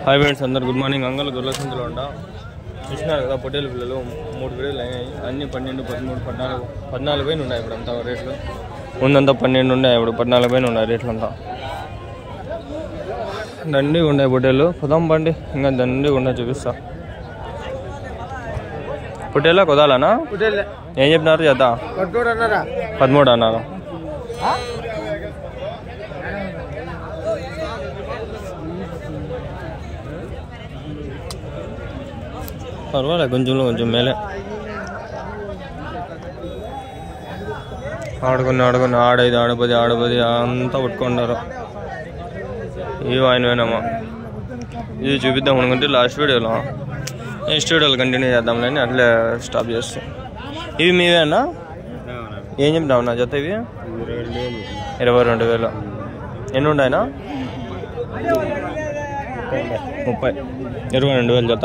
Hi friends, అందరు good morning. అంగల్ గొర్రెల సంతలో ఉంటా చూసినారు కదా. పొట్టేలు పిల్లలు 3 పిల్లలు అయినాయి. అన్ని 12, 13, 14 పైన ఉన్నాయి ఇప్పుడు అంతా రేట్లు. ముందంతా 12 ఉన్నాయి, ఇప్పుడు 14 పైన ఉన్నాయి రేట్లు అంతా. దండిగా ఉన్నాయి పొట్టేలు. పొదాం బండి, ఇంకా దండిగా ఉన్నాయి చూపిస్తా. పొట్టేలా కొదాలనా? ఏం చెప్పినారు చేత? 13 అన్నారు. పర్వాలేదు, కొంచెం మేలే. ఆడుకుని 6, 10 అంతా పట్టుకున్నారు. ఇవి ఆయనవేనమ్మా. ఇది చూపిద్దాం అనుకుంటే లాస్ట్ వీడియోలో, నెక్స్ట్ వీడియోలో కంటిన్యూ చేద్దాంలేని అట్లే స్టాప్ చేస్తాం. ఇవి మీవేనా? ఏం చెప్తావు నా జత? ఇవి 22,000. ఎన్ని ఉన్నాయినా? 30. 22,000 జత.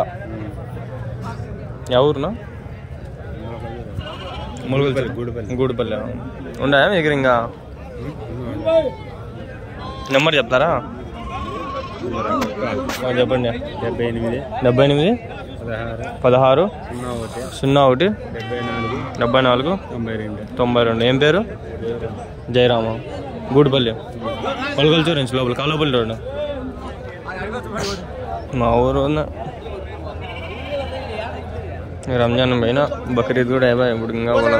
ఎవరునా? గూడుపల్లి ఉన్నాయా మీ దగ్గర? ఇంకా నెంబర్ చెప్తారా? చెప్పండి. 78 16 01 74 92. ఏం పేరు? జయరామ. గూడుపల్లి, పలుగొల్చూరు నుంచి లోపల కాలువపల్లి రోడ్డు. మా ఊరు రంజాన్ పైన బక్రీద్ కూడా అయిపోయి ఇప్పుడు ఇంకా పోలా.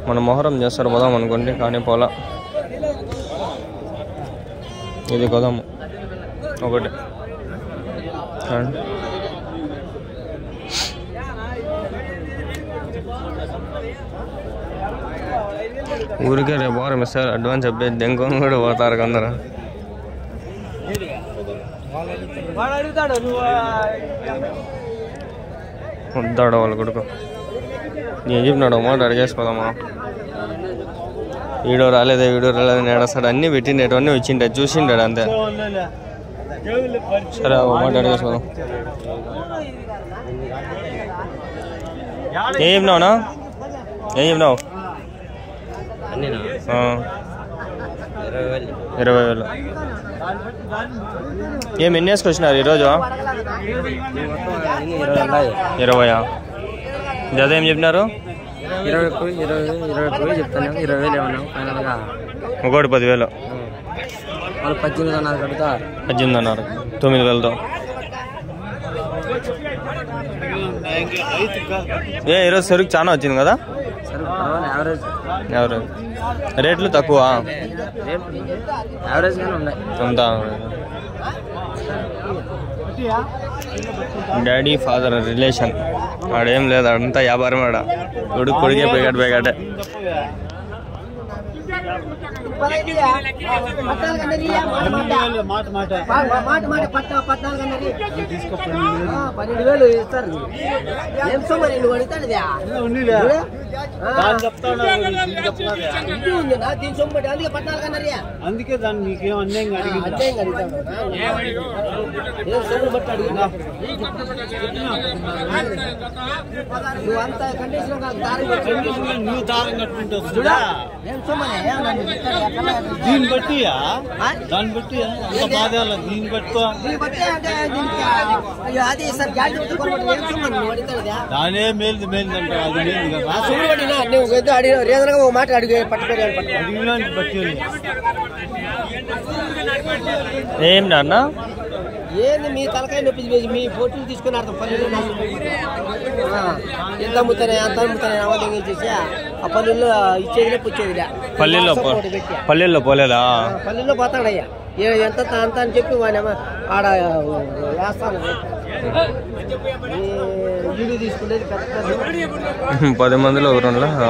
మన మొహరం చేస్తారు పోదాం అనుకోండి, కానీ పోలా. ఇది కొదాము ఒకటి. ఊరికే రేపు వారం ఇస్తారు అడ్వాన్స్ చెప్పేది. దెంకొని కూడా పోతారు కొందరు. వద్దాడు వాళ్ళ కొడుకు. నేను చెప్పినాడు మాట అడిగేసిపోదామా. వీడియో రాలేదే నేడొస్తాడు. అన్నీ పెట్టిండేటవన్నీ వచ్చిండే, చూసిండాడు అంతే. సరే మాట అడిగేసిపోదాం. ఏం చెప్పినావునా? ఏం చెప్పినావు? 20,000. ఏం ఎన్ని వేసుకొచ్చినారు ఈరోజు? 20. జత ఏం చెప్పినారు? 20 చెప్తాను. 20,000 ఏమన్నా ఫైనల్గా. ఒకటి 10,000. వాళ్ళు 18 అన్నారు కడుగుతారు. 18 అన్నారు. 9,000తో. ఈరోజు సరుకు చాలా వచ్చింది కదా? యావరేజ్ రేట్లు తక్కువ అంతా. డాడీ ఫాదర్ రిలేషన్ ఆడేం లేదు, అడంతా వ్యాపారం. ఆడ కొడుకే పోయిగట్టే. అందుకే దాన్ని మీకేం అన్యాయం నువ్వు దారం కట్టుకుంటావు. దీన్ని బట్టి దాన్ని బట్టి బాధ దీన్ని పట్టుకో. దానే మేలు అంటే అది మేలు కదా. మాట అడిగే ఏం నాన్న? ఏంది మీ తలకాయ నొప్పి? మీ ఫోటోలు తీసుకుని అర్థం పల్లెలు ఎంత అమ్ముతాయి అంత అమ్ముతాయి అవధం చేసి ఆ పల్లెల్లో ఇచ్చేదిలే పుచ్చేదిలే. పల్లెల్లో పోలేదా? పల్లెల్లో పోతాడయ్యా. ఎంత అంత అని చెప్పి ఆడ వేస్తాను. వీడియో తీసుకునేది 10 మందిలో ఒకరు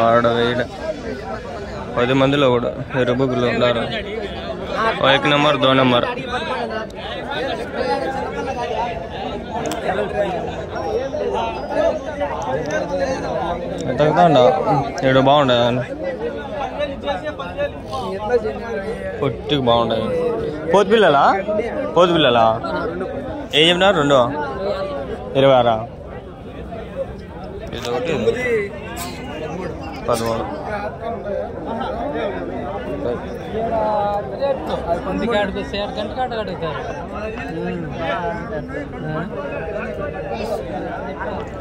ఆడ వేయడ. 10 మందిలో కూడా 20 బుక్లు ఉన్నారు. 1 నెంబర్ 2 నెంబర్. తగ్గుతాండా ఏడు బాగుండదు. పొట్టికి బాగుంటాయి. పోతు పిల్లలా? ఏం చెప్పినారు? 2 26. ఇదొకటి 13.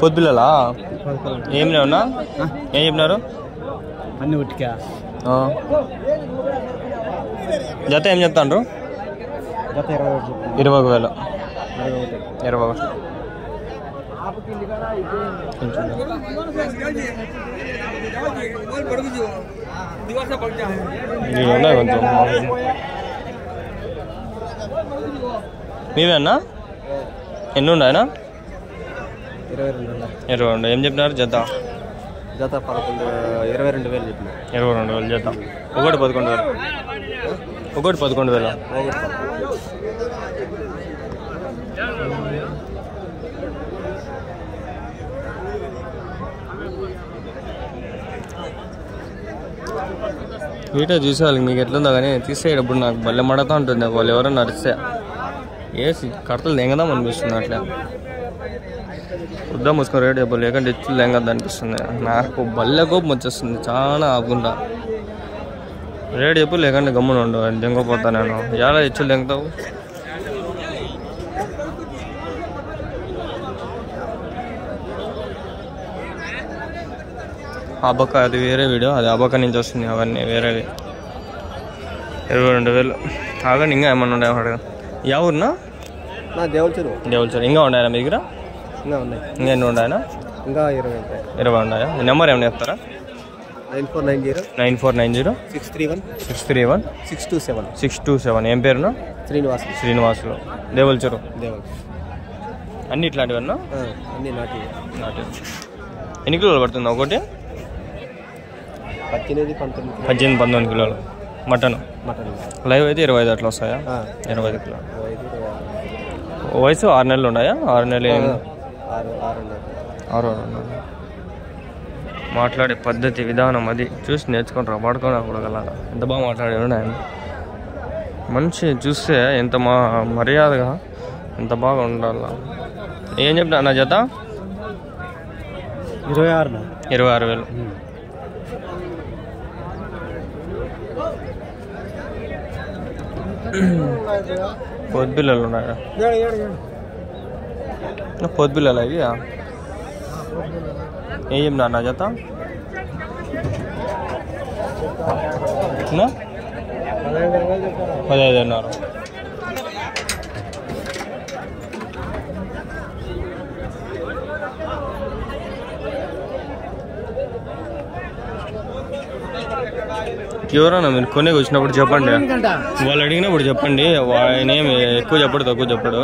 పొద్దుపిల్లలా ఏం లేవన్నా ఏం చెప్పినారు అన్ని ఉట్టికా జత ఏం చెప్తాండ్రు 21,000 21 ఉన్నాయి కొంచెం మీవేనా ఎన్ని ఉన్నాయనా 22 ఏం చెప్పినారు జత 22,000 చెప్పిన 22,000 జత ఒకటి 11,000 ఒకటి 11,000 వీడియో చూసేవాళ్ళకి మీకు ఎట్లుందో కానీ తీసేటప్పుడు నాకు భలే మడతా ఉంటుంది. వాళ్ళు ఎవరైనా నడిస్తే వేసి కడతలు లెంగదాం అనిపిస్తుంది. అట్లా వద్దా మూసుకొని రేటు చెప్పాలి లేకంటే ఎచ్చులు లెంగద్దు అనిపిస్తుంది. నాకు భలే కోపం వచ్చేస్తుంది చాలా ఆపుకుంటా. రేటు చెప్పు లేకంటే గమ్మున ఉండు దెంగపోతా నేను. ఎలా ఎచ్చులు లెంగుతావు? అబక్క అది వేరే వీడియో, అది అబక్క నుంచి వస్తుంది. అవన్నీ వేరేవి 22,000 ఆగండి. ఇంకా ఏమన్నా ఉన్నాయా అడగ? యా ఊరునా? దేవుల్చరు. ఇంకా ఉన్నాయా మీ దగ్గర? ఇంకా ఉన్నాయి. ఇంకా ఎన్ని ఉన్నాయా? ఇంకా 20 ఉన్నాయా? నెంబర్ ఏమైనా చెప్తారా? 9490 631 627. ఏం పేరునా? శ్రీనివాసులు. దేవుల్చరు. అన్ని ఇట్లాంటివన్నా? అన్ని నాటి. ఎన్ని కిలోలు పడుతుంది ఒకటి? 18-19 కిలోలు మటన్. లైవ్ అయితే 25 అట్లా వస్తాయా? 25 కిలోలు. వయసు 6 నెలలు ఉన్నాయా? 6 నెలలు 6 మాట్లాడే పద్ధతి విధానం అది చూసి నేర్చుకుంటారు. పడుకొని కూడా గల ఎంత బాగా మాట్లాడాడు ఆయన. మనిషి చూస్తే ఎంత మర్యాదగా ఎంత బాగా ఉండాల. ఏం చెప్పినా నా జత? 26,000. పొద్దుపిల్లలు ఉన్నాయా? పొద్దుపిల్లలు అవి ఏం చెప్పినా నా జత? 15,500. ఎవరన్నా మీరు కొనేకి వచ్చినప్పుడు చెప్పండి. వాళ్ళు అడిగినప్పుడు చెప్పండి. ఆయన ఏమి ఎక్కువ చెప్పడు తక్కువ చెప్పడు.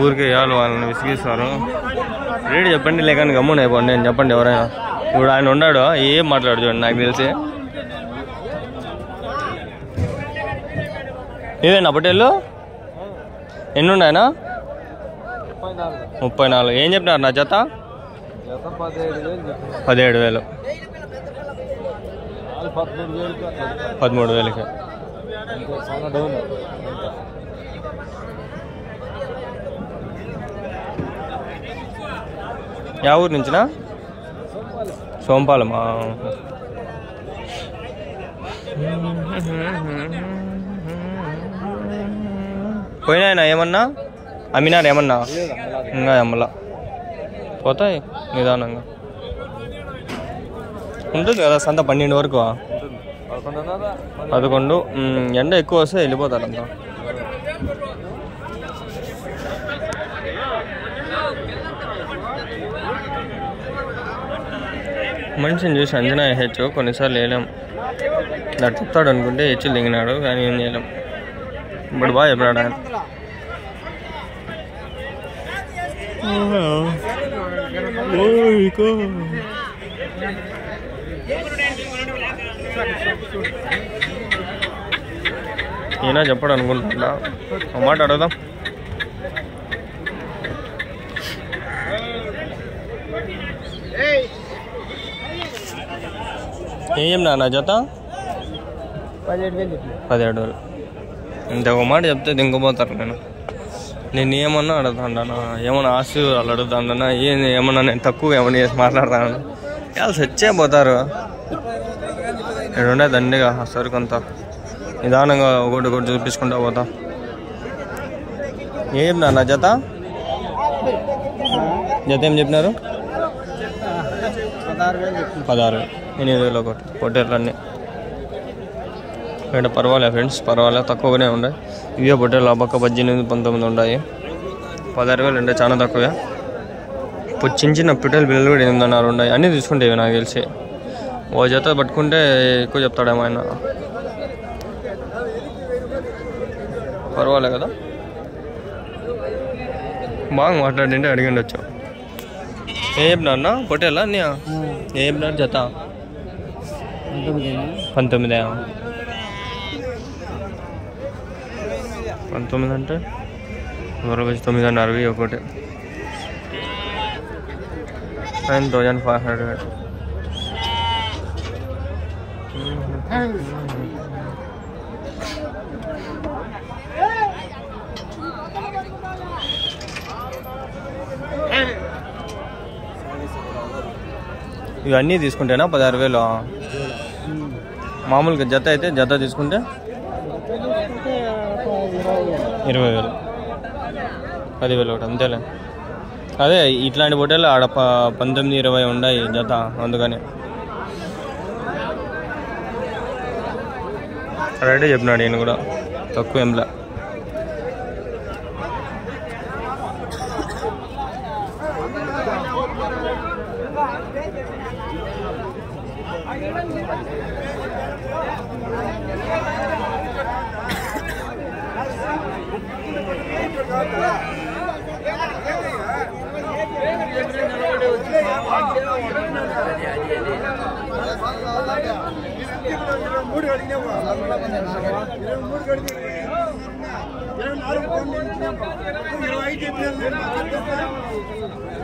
ఊరికే వాళ్ళని విసిగిస్తారు. రేటు చెప్పండి లేకని గమ్మున అయిపోండి నేను చెప్పండి. ఎవరైనా ఇప్పుడు ఆయన ఉన్నాడు ఏం మాట్లాడు చూడండి. నాకు తెలిసి ఇవేనా పటేళ్ళు? ఎన్ని ఉన్నాయనా? 34. ఏం చెప్పినారు నా జత? 17,000. 13,000కి. యా ఊరు నుంచినా? సోంపాలమా? పోయినాయనా ఏమన్నా? అమ్మినారు ఏమన్నా? ఇంకా అమ్మలా పోతాయి నిదానంగా. ఉంటుంది కదా సంత 12 వరకు. 11 ఎండ ఎక్కువ వస్తే వెళ్ళిపోతారు అంతా. మనిషిని చూసి అంజనా వేయచ్చు. కొన్నిసార్లు వేయలేం. అట్లా చెప్తాడు అనుకుంటే హెచ్చులు దిగినాడు కానీ ఏం చేయలేం. ఇప్పుడు బాగా చెప్పాడు ఆయన. ఈయన చెప్పాడు అనుకుంటున్నా. ఒక మాట అడుగుదాం. ఏం నా జత? 17,000. ఇంత ఒక మాట చెప్తే దింకపోతారు. నేను ఏమన్నా అడుగుతాను, ఏమన్నా ఆస్తి వాళ్ళు అడుగుతాను, ఏమన్నా నేను తక్కువ ఏమన్నా చేసి మాట్లాడతాను. వాళ్ళు సచ్చే పోతారు. ఇక్కడ ఉండే దండిగా సరుకు అంతా నిదానంగా ఒకటి చూపించుకుంటా పోతా. ఏం నా జత ఏం చెప్పినారు? 16,000 8,000 ఒకటి పొట్టేళ్ళన్నీ. ఇక్కడ పర్వాలేదు ఫ్రెండ్స్, పర్వాలేదు, తక్కువగానే ఉన్నాయి. ఇవే పొట్టేళ్ళు ఆ పక్క 18, 19 ఉన్నాయి. 16,000 అంటే చాలా తక్కువే. ఇప్పుడు చిన్న పొట్టేలు పిల్లలు కూడా 8,500 ఉన్నాయి. అన్నీ తీసుకుంటేవి నాకు తెలిసి. ఓ జత పట్టుకుంటే ఎక్కువ చెప్తాడేమో ఆయన. పర్వాలే కదా, బాగా మాట్లాడింటే అడిగిండొచ్చు. ఏం చెప్పినారన్నా పొట్టేలా అన్నీ? ఏం చెప్పినారు జత? 19. 19 అంటే 9,500 ఒకటి. 9,500. ఇవన్నీ తీసుకుంటేనా 16,000? మామూలుగా జత అయితే జత తీసుకుంటే 20,000, 10,000 ఒకటి అంతేలే. అదే ఇట్లాంటి పొట్టేలు ఆడ 19, 20 ఉన్నాయి జత, అందుకని రైటే చెప్పినాడు ఈయన కూడా, తక్కువ ఏంలా.